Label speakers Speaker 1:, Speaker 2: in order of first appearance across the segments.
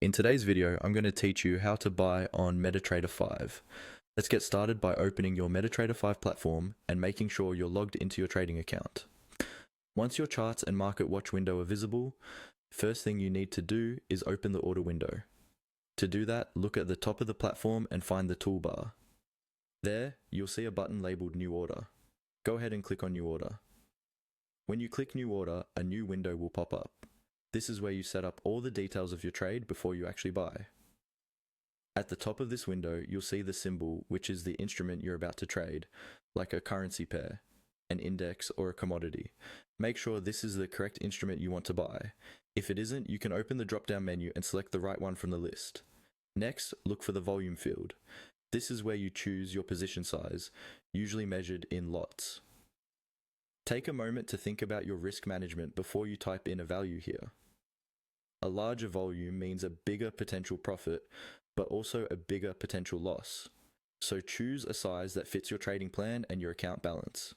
Speaker 1: In today's video, I'm going to teach you how to buy on MetaTrader 5. Let's get started by opening your MetaTrader 5 platform and making sure you're logged into your trading account. Once your charts and market watch window are visible, first thing you need to do is open the order window. To do that, look at the top of the platform and find the toolbar. There, you'll see a button labeled New Order. Go ahead and click on New Order. When you click New Order, a new window will pop up. This is where you set up all the details of your trade before you actually buy. At the top of this window, you'll see the symbol, which is the instrument you're about to trade, like a currency pair, an index, or a commodity. Make sure this is the correct instrument you want to buy. If it isn't, you can open the drop-down menu and select the right one from the list. Next, look for the volume field. This is where you choose your position size, usually measured in lots. Take a moment to think about your risk management before you type in a value here. A larger volume means a bigger potential profit, but also a bigger potential loss. So choose a size that fits your trading plan and your account balance.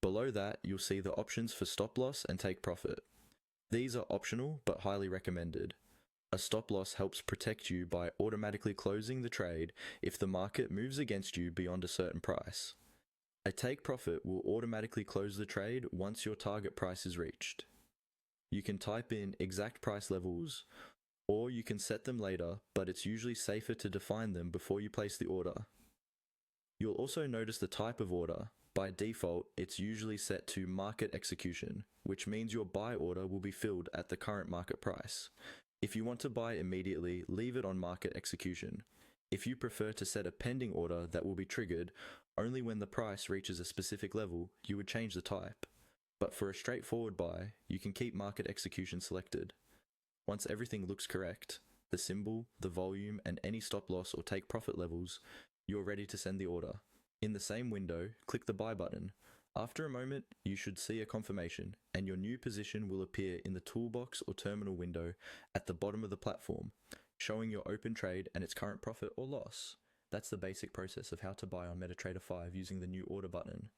Speaker 1: Below that, you'll see the options for stop loss and take profit. These are optional but highly recommended. A stop loss helps protect you by automatically closing the trade if the market moves against you beyond a certain price. A take profit will automatically close the trade once your target price is reached. You can type in exact price levels, or you can set them later, but it's usually safer to define them before you place the order. You'll also notice the type of order. By default, it's usually set to market execution, which means your buy order will be filled at the current market price. If you want to buy immediately, leave it on market execution. If you prefer to set a pending order that will be triggered only when the price reaches a specific level, you would change the type. But for a straightforward buy, you can keep market execution selected. Once everything looks correct, the symbol, the volume, and any stop loss or take profit levels, you're ready to send the order. In the same window, click the buy button. After a moment, you should see a confirmation, and your new position will appear in the toolbox or terminal window at the bottom of the platform, showing your open trade and its current profit or loss. That's the basic process of how to buy on MetaTrader 5 using the new order button.